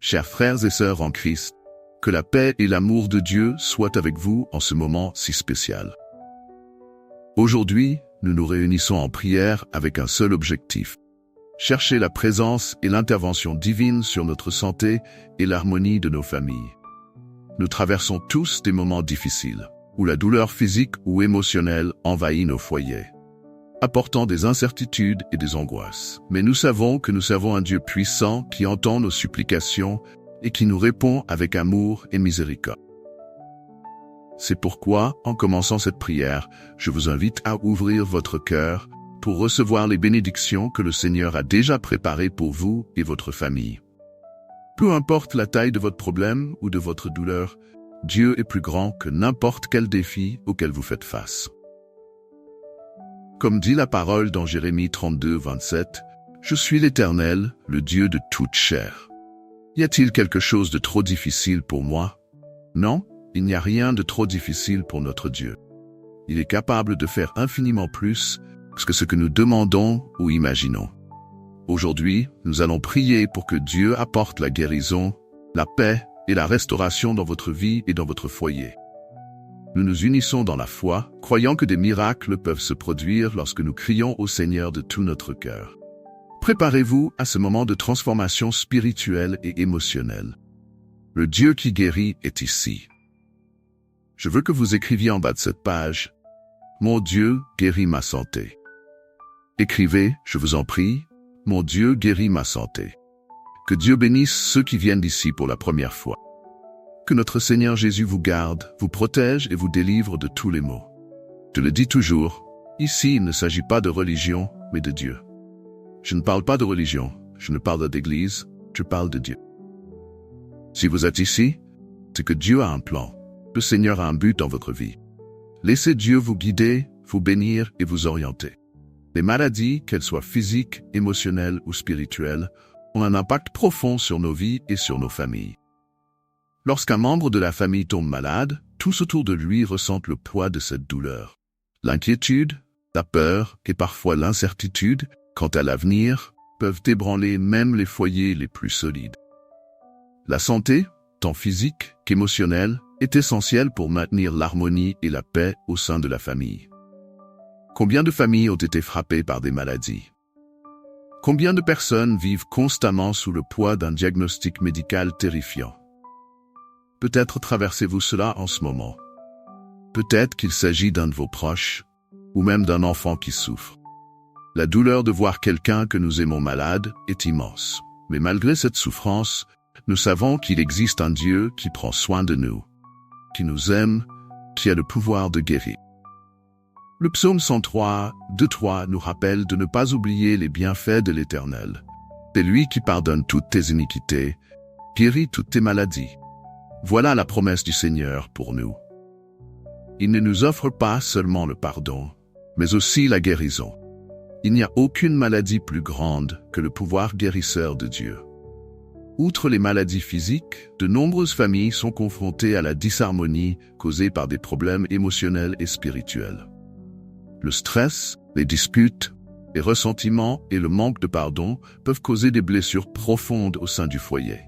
Chers frères et sœurs en Christ, que la paix et l'amour de Dieu soient avec vous en ce moment si spécial. Aujourd'hui, nous nous réunissons en prière avec un seul objectif. Chercher la présence et l'intervention divine sur notre santé et l'harmonie de nos familles. Nous traversons tous des moments difficiles, où la douleur physique ou émotionnelle envahit nos foyers, apportant des incertitudes et des angoisses. Mais nous savons que nous servons un Dieu puissant qui entend nos supplications et qui nous répond avec amour et miséricorde. C'est pourquoi, en commençant cette prière, je vous invite à ouvrir votre cœur pour recevoir les bénédictions que le Seigneur a déjà préparées pour vous et votre famille. Peu importe la taille de votre problème ou de votre douleur, Dieu est plus grand que n'importe quel défi auquel vous faites face. Comme dit la parole dans Jérémie 32, 27, « Je suis l'Éternel, le Dieu de toute chair. » Y a-t-il quelque chose de trop difficile pour moi? Non, il n'y a rien de trop difficile pour notre Dieu. Il est capable de faire infiniment plus que ce que nous demandons ou imaginons. Aujourd'hui, nous allons prier pour que Dieu apporte la guérison, la paix et la restauration dans votre vie et dans votre foyer. Nous nous unissons dans la foi, croyant que des miracles peuvent se produire lorsque nous crions au Seigneur de tout notre cœur. Préparez-vous à ce moment de transformation spirituelle et émotionnelle. Le Dieu qui guérit est ici. Je veux que vous écriviez en bas de cette page « Mon Dieu guérit ma santé ». Écrivez, je vous en prie, « Mon Dieu guérit ma santé ». Que Dieu bénisse ceux qui viennent d'ici pour la première fois. Que notre Seigneur Jésus vous garde, vous protège et vous délivre de tous les maux. Je le dis toujours, ici il ne s'agit pas de religion, mais de Dieu. Je ne parle pas de religion, je ne parle pas d'église, je parle de Dieu. Si vous êtes ici, c'est que Dieu a un plan. Le Seigneur a un but dans votre vie. Laissez Dieu vous guider, vous bénir et vous orienter. Les maladies, qu'elles soient physiques, émotionnelles ou spirituelles, ont un impact profond sur nos vies et sur nos familles. Lorsqu'un membre de la famille tombe malade, tous autour de lui ressentent le poids de cette douleur. L'inquiétude, la peur et parfois l'incertitude quant à l'avenir peuvent ébranler même les foyers les plus solides. La santé, tant physique qu'émotionnelle, est essentielle pour maintenir l'harmonie et la paix au sein de la famille. Combien de familles ont été frappées par des maladies? Combien de personnes vivent constamment sous le poids d'un diagnostic médical terrifiant? Peut-être traversez-vous cela en ce moment. Peut-être qu'il s'agit d'un de vos proches, ou même d'un enfant qui souffre. La douleur de voir quelqu'un que nous aimons malade est immense. Mais malgré cette souffrance, nous savons qu'il existe un Dieu qui prend soin de nous, qui nous aime, qui a le pouvoir de guérir. Le psaume 103, 2-3 nous rappelle de ne pas oublier les bienfaits de l'Éternel. C'est lui qui pardonne toutes tes iniquités, guérit toutes tes maladies. Voilà la promesse du Seigneur pour nous. Il ne nous offre pas seulement le pardon, mais aussi la guérison. Il n'y a aucune maladie plus grande que le pouvoir guérisseur de Dieu. Outre les maladies physiques, de nombreuses familles sont confrontées à la disharmonie causée par des problèmes émotionnels et spirituels. Le stress, les disputes, les ressentiments et le manque de pardon peuvent causer des blessures profondes au sein du foyer.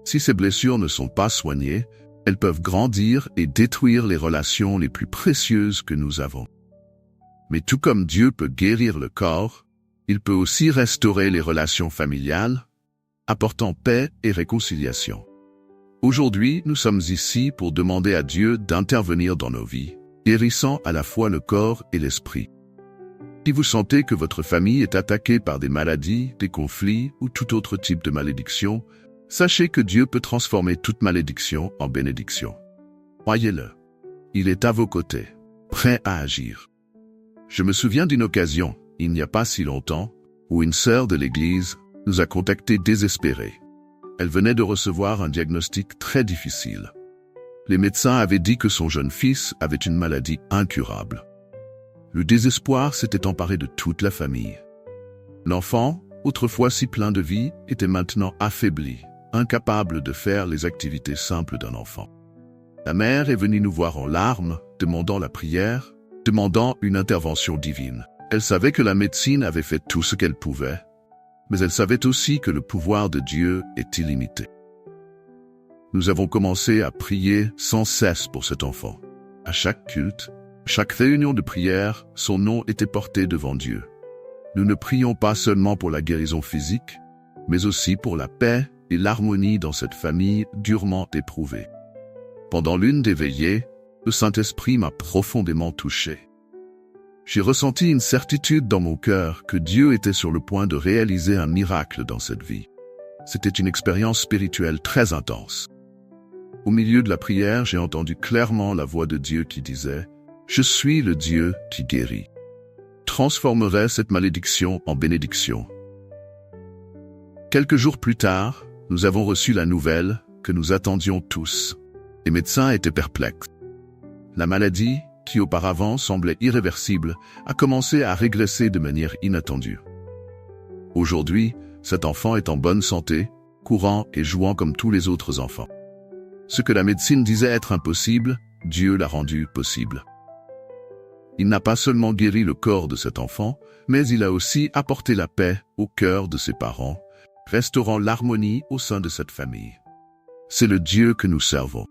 Si ces blessures ne sont pas soignées, elles peuvent grandir et détruire les relations les plus précieuses que nous avons. Mais tout comme Dieu peut guérir le corps, il peut aussi restaurer les relations familiales, apportant paix et réconciliation. Aujourd'hui, nous sommes ici pour demander à Dieu d'intervenir dans nos vies, guérissant à la fois le corps et l'esprit. Si vous sentez que votre famille est attaquée par des maladies, des conflits ou tout autre type de malédiction, sachez que Dieu peut transformer toute malédiction en bénédiction. Croyez-le. Il est à vos côtés, prêt à agir. Je me souviens d'une occasion, il n'y a pas si longtemps, où une sœur de l'Église nous a contactés désespérée. Elle venait de recevoir un diagnostic très difficile. Les médecins avaient dit que son jeune fils avait une maladie incurable. Le désespoir s'était emparé de toute la famille. L'enfant, autrefois si plein de vie, était maintenant affaibli, incapable de faire les activités simples d'un enfant. La mère est venue nous voir en larmes, demandant la prière, demandant une intervention divine. Elle savait que la médecine avait fait tout ce qu'elle pouvait, mais elle savait aussi que le pouvoir de Dieu est illimité. Nous avons commencé à prier sans cesse pour cet enfant. À chaque culte, chaque réunion de prière, son nom était porté devant Dieu. Nous ne prions pas seulement pour la guérison physique, mais aussi pour la paix et l'harmonie dans cette famille durement éprouvée. Pendant l'une des veillées, le Saint-Esprit m'a profondément touché. J'ai ressenti une certitude dans mon cœur que Dieu était sur le point de réaliser un miracle dans cette vie. C'était une expérience spirituelle très intense. Au milieu de la prière, j'ai entendu clairement la voix de Dieu qui disait « Je suis le Dieu qui guérit. Transformerai cette malédiction en bénédiction. » Quelques jours plus tard, nous avons reçu la nouvelle que nous attendions tous. Les médecins étaient perplexes. La maladie, qui auparavant semblait irréversible, a commencé à régresser de manière inattendue. Aujourd'hui, cet enfant est en bonne santé, courant et jouant comme tous les autres enfants. Ce que la médecine disait être impossible, Dieu l'a rendu possible. Il n'a pas seulement guéri le corps de cet enfant, mais il a aussi apporté la paix au cœur de ses parents, restaurant l'harmonie au sein de cette famille. C'est le Dieu que nous servons.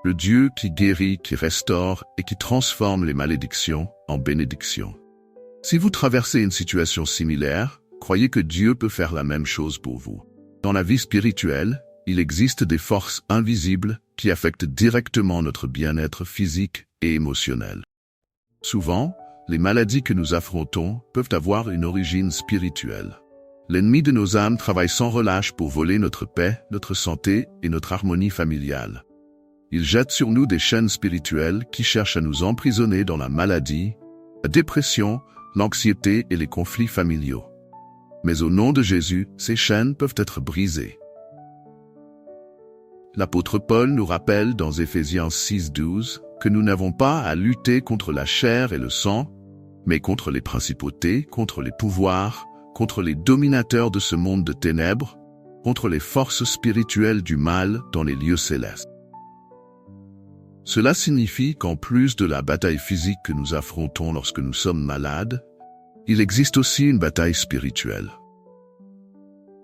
Le Dieu qui guérit, qui restaure et qui transforme les malédictions en bénédictions. Si vous traversez une situation similaire, croyez que Dieu peut faire la même chose pour vous. Dans la vie spirituelle, il existe des forces invisibles qui affectent directement notre bien-être physique et émotionnel. Souvent, les maladies que nous affrontons peuvent avoir une origine spirituelle. L'ennemi de nos âmes travaille sans relâche pour voler notre paix, notre santé et notre harmonie familiale. Il jette sur nous des chaînes spirituelles qui cherchent à nous emprisonner dans la maladie, la dépression, l'anxiété et les conflits familiaux. Mais au nom de Jésus, ces chaînes peuvent être brisées. L'apôtre Paul nous rappelle dans Éphésiens 6:12 que nous n'avons pas à lutter contre la chair et le sang, mais contre les principautés, contre les pouvoirs, contre les dominateurs de ce monde de ténèbres, contre les forces spirituelles du mal dans les lieux célestes. Cela signifie qu'en plus de la bataille physique que nous affrontons lorsque nous sommes malades, il existe aussi une bataille spirituelle.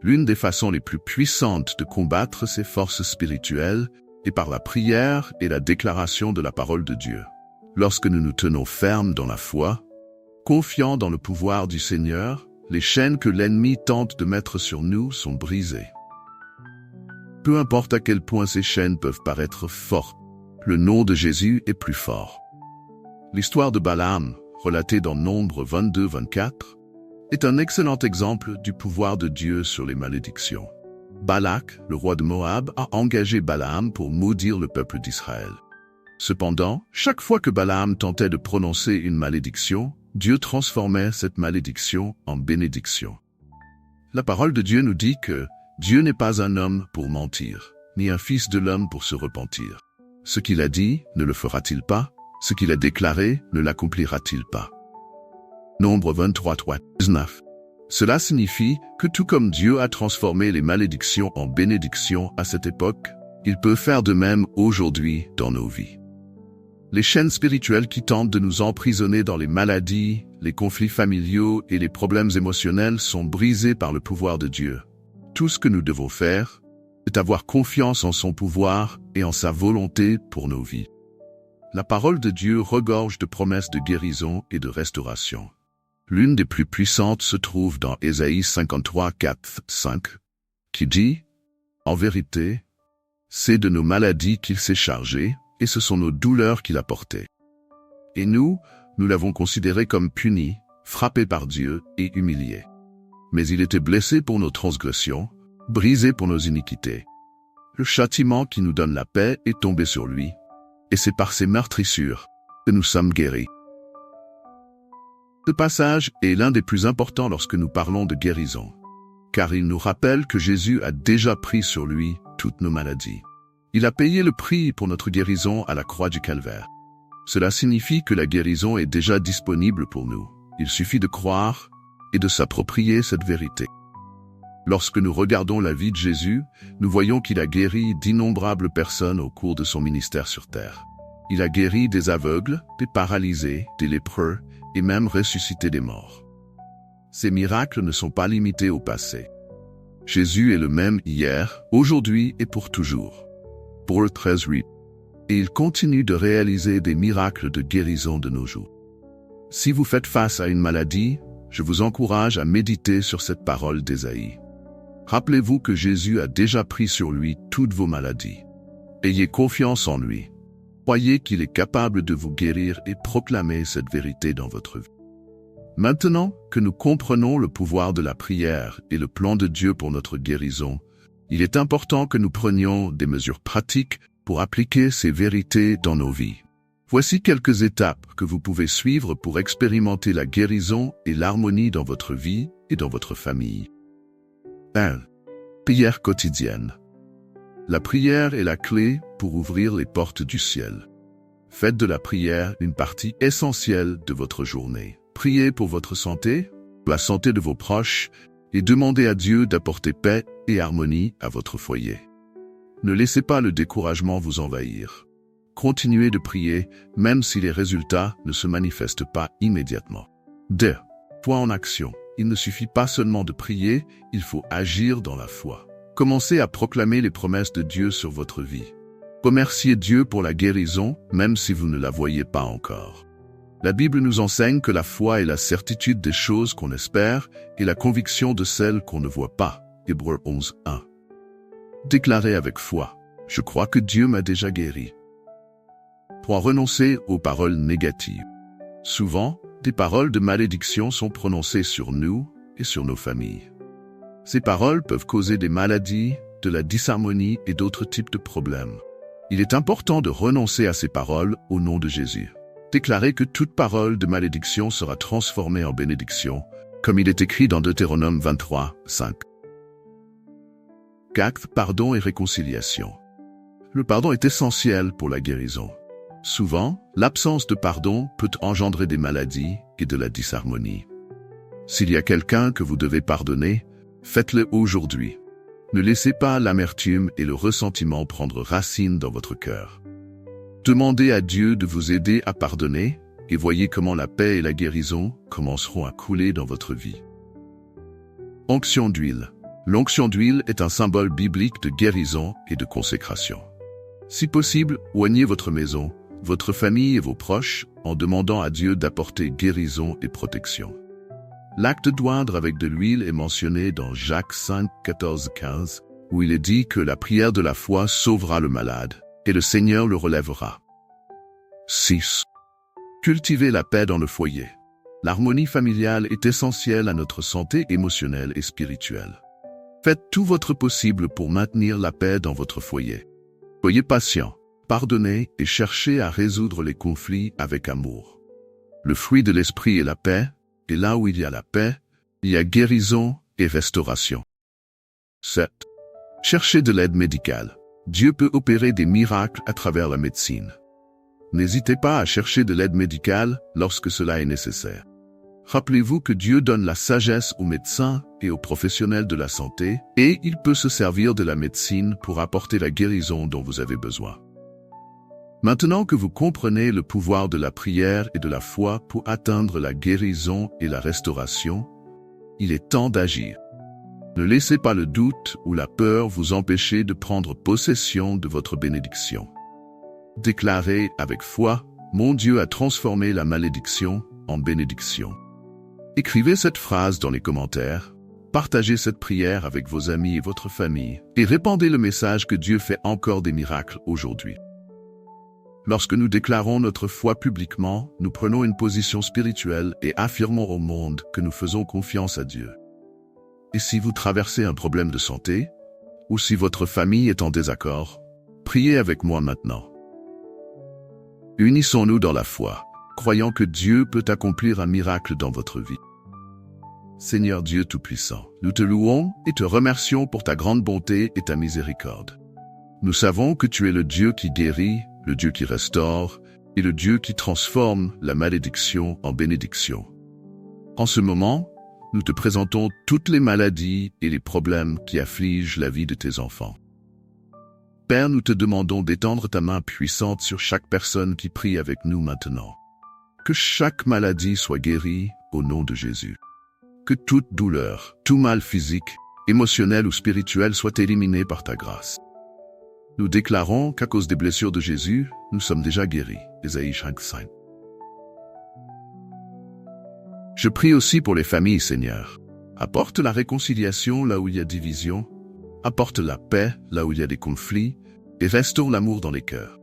L'une des façons les plus puissantes de combattre ces forces spirituelles est par la prière et la déclaration de la parole de Dieu. Lorsque nous nous tenons fermes dans la foi, confiants dans le pouvoir du Seigneur, les chaînes que l'ennemi tente de mettre sur nous sont brisées. Peu importe à quel point ces chaînes peuvent paraître fortes, le nom de Jésus est plus fort. L'histoire de Balaam, relatée dans Nombre 22-24, est un excellent exemple du pouvoir de Dieu sur les malédictions. Balak, le roi de Moab, a engagé Balaam pour maudire le peuple d'Israël. Cependant, chaque fois que Balaam tentait de prononcer une malédiction, Dieu transformait cette malédiction en bénédiction. La parole de Dieu nous dit que Dieu n'est pas un homme pour mentir, ni un fils de l'homme pour se repentir. Ce qu'il a dit, ne le fera-t-il pas? Ce qu'il a déclaré, ne l'accomplira-t-il pas? Nombre 23-19. Cela signifie que tout comme Dieu a transformé les malédictions en bénédictions à cette époque, il peut faire de même aujourd'hui dans nos vies. Les chaînes spirituelles qui tentent de nous emprisonner dans les maladies, les conflits familiaux et les problèmes émotionnels sont brisées par le pouvoir de Dieu. Tout ce que nous devons faire est avoir confiance en son pouvoir et en sa volonté pour nos vies. La parole de Dieu regorge de promesses de guérison et de restauration. L'une des plus puissantes se trouve dans Ésaïe 53:4-5, qui dit « En vérité, c'est de nos maladies qu'il s'est chargé, et ce sont nos douleurs qu'il a portées. Et nous l'avons considéré comme puni, frappé par Dieu et humilié. Mais il était blessé pour nos transgressions, brisé pour nos iniquités. Le châtiment qui nous donne la paix est tombé sur lui, et c'est par ses meurtrissures que nous sommes guéris. » Ce passage est l'un des plus importants lorsque nous parlons de guérison, car il nous rappelle que Jésus a déjà pris sur lui toutes nos maladies. Il a payé le prix pour notre guérison à la croix du Calvaire. Cela signifie que la guérison est déjà disponible pour nous. Il suffit de croire et de s'approprier cette vérité. Lorsque nous regardons la vie de Jésus, nous voyons qu'il a guéri d'innombrables personnes au cours de son ministère sur terre. Il a guéri des aveugles, des paralysés, des lépreux et même ressuscité des morts. Ces miracles ne sont pas limités au passé. Jésus est le même hier, aujourd'hui et pour toujours. Pour le 13:8. Et il continue de réaliser des miracles de guérison de nos jours. Si vous faites face à une maladie, je vous encourage à méditer sur cette parole d'Ésaïe. Rappelez-vous que Jésus a déjà pris sur lui toutes vos maladies. Ayez confiance en lui. Croyez qu'il est capable de vous guérir et proclamer cette vérité dans votre vie. Maintenant que nous comprenons le pouvoir de la prière et le plan de Dieu pour notre guérison, il est important que nous prenions des mesures pratiques pour appliquer ces vérités dans nos vies. Voici quelques étapes que vous pouvez suivre pour expérimenter la guérison et l'harmonie dans votre vie et dans votre famille. 1. Prière quotidienne. La prière est la clé pour ouvrir les portes du ciel. Faites de la prière une partie essentielle de votre journée. Priez pour votre santé, la santé de vos proches, et demandez à Dieu d'apporter paix et harmonie à votre foyer. Ne laissez pas le découragement vous envahir. Continuez de prier, même si les résultats ne se manifestent pas immédiatement. 2. Foi en action. Il ne suffit pas seulement de prier, il faut agir dans la foi. Commencez à proclamer les promesses de Dieu sur votre vie. Remerciez Dieu pour la guérison, même si vous ne la voyez pas encore. La Bible nous enseigne que la foi est la certitude des choses qu'on espère et la conviction de celles qu'on ne voit pas. Hébreux 11:1. Déclarez avec foi. Je crois que Dieu m'a déjà guéri. 3. Renoncer aux paroles négatives. Souvent, des paroles de malédiction sont prononcées sur nous et sur nos familles. Ces paroles peuvent causer des maladies, de la disharmonie et d'autres types de problèmes. Il est important de renoncer à ces paroles au nom de Jésus. Déclarez que toute parole de malédiction sera transformée en bénédiction, comme il est écrit dans Deutéronome 23:5. 4. Pardon et réconciliation. Le pardon est essentiel pour la guérison. Souvent, l'absence de pardon peut engendrer des maladies et de la disharmonie. S'il y a quelqu'un que vous devez pardonner, faites-le aujourd'hui. Ne laissez pas l'amertume et le ressentiment prendre racine dans votre cœur. Demandez à Dieu de vous aider à pardonner et voyez comment la paix et la guérison commenceront à couler dans votre vie. Onction d'huile. L'onction d'huile est un symbole biblique de guérison et de consécration. Si possible, oignez votre maison, votre famille et vos proches en demandant à Dieu d'apporter guérison et protection. L'acte d'oindre avec de l'huile est mentionné dans Jacques 5:14-15, où il est dit que la prière de la foi sauvera le malade, et le Seigneur le relèvera. 6. Cultivez la paix dans le foyer. L'harmonie familiale est essentielle à notre santé émotionnelle et spirituelle. Faites tout votre possible pour maintenir la paix dans votre foyer. Soyez patient, pardonnez et cherchez à résoudre les conflits avec amour. Le fruit de l'esprit est la paix, et là où il y a la paix, il y a guérison et restauration. 7. Cherchez de l'aide médicale. Dieu peut opérer des miracles à travers la médecine. N'hésitez pas à chercher de l'aide médicale lorsque cela est nécessaire. Rappelez-vous que Dieu donne la sagesse aux médecins et aux professionnels de la santé, et il peut se servir de la médecine pour apporter la guérison dont vous avez besoin. Maintenant que vous comprenez le pouvoir de la prière et de la foi pour atteindre la guérison et la restauration, il est temps d'agir. Ne laissez pas le doute ou la peur vous empêcher de prendre possession de votre bénédiction. Déclarez avec foi, « Mon Dieu a transformé la malédiction en bénédiction ». Écrivez cette phrase dans les commentaires, partagez cette prière avec vos amis et votre famille, et répandez le message que Dieu fait encore des miracles aujourd'hui. Lorsque nous déclarons notre foi publiquement, nous prenons une position spirituelle et affirmons au monde que nous faisons confiance à Dieu. Et si vous traversez un problème de santé, ou si votre famille est en désaccord, priez avec moi maintenant. Unissons-nous dans la foi, croyant que Dieu peut accomplir un miracle dans votre vie. Seigneur Dieu Tout-Puissant, nous te louons et te remercions pour ta grande bonté et ta miséricorde. Nous savons que tu es le Dieu qui guérit, le Dieu qui restaure, et le Dieu qui transforme la malédiction en bénédiction. En ce moment, nous te présentons toutes les maladies et les problèmes qui affligent la vie de tes enfants. Père, nous te demandons d'étendre ta main puissante sur chaque personne qui prie avec nous maintenant. Que chaque maladie soit guérie au nom de Jésus. Que toute douleur, tout mal physique émotionnels ou spirituels soient éliminés par ta grâce. Nous déclarons qu'à cause des blessures de Jésus, nous sommes déjà guéris. Ésaïe 5. Je prie aussi pour les familles, Seigneur. Apporte la réconciliation là où il y a division, apporte la paix là où il y a des conflits, et restaure l'amour dans les cœurs.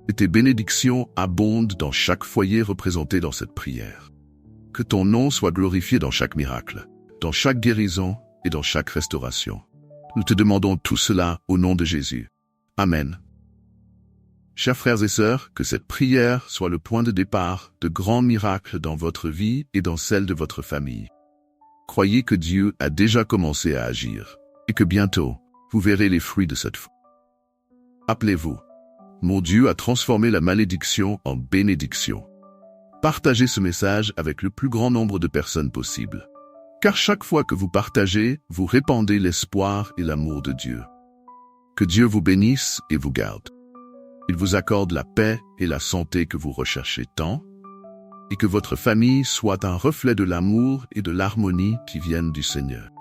Et tes bénédictions abondent dans chaque foyer représenté dans cette prière. Que ton nom soit glorifié dans chaque miracle, dans chaque guérison et dans chaque restauration. Nous te demandons tout cela au nom de Jésus. Amen. Chers frères et sœurs, que cette prière soit le point de départ de grands miracles dans votre vie et dans celle de votre famille. Croyez que Dieu a déjà commencé à agir et que bientôt, vous verrez les fruits de cette foi. Appelez-vous. Mon Dieu a transformé la malédiction en bénédiction. Partagez ce message avec le plus grand nombre de personnes possible. Car chaque fois que vous partagez, vous répandez l'espoir et l'amour de Dieu. Que Dieu vous bénisse et vous garde. Il vous accorde la paix et la santé que vous recherchez tant, et que votre famille soit un reflet de l'amour et de l'harmonie qui viennent du Seigneur.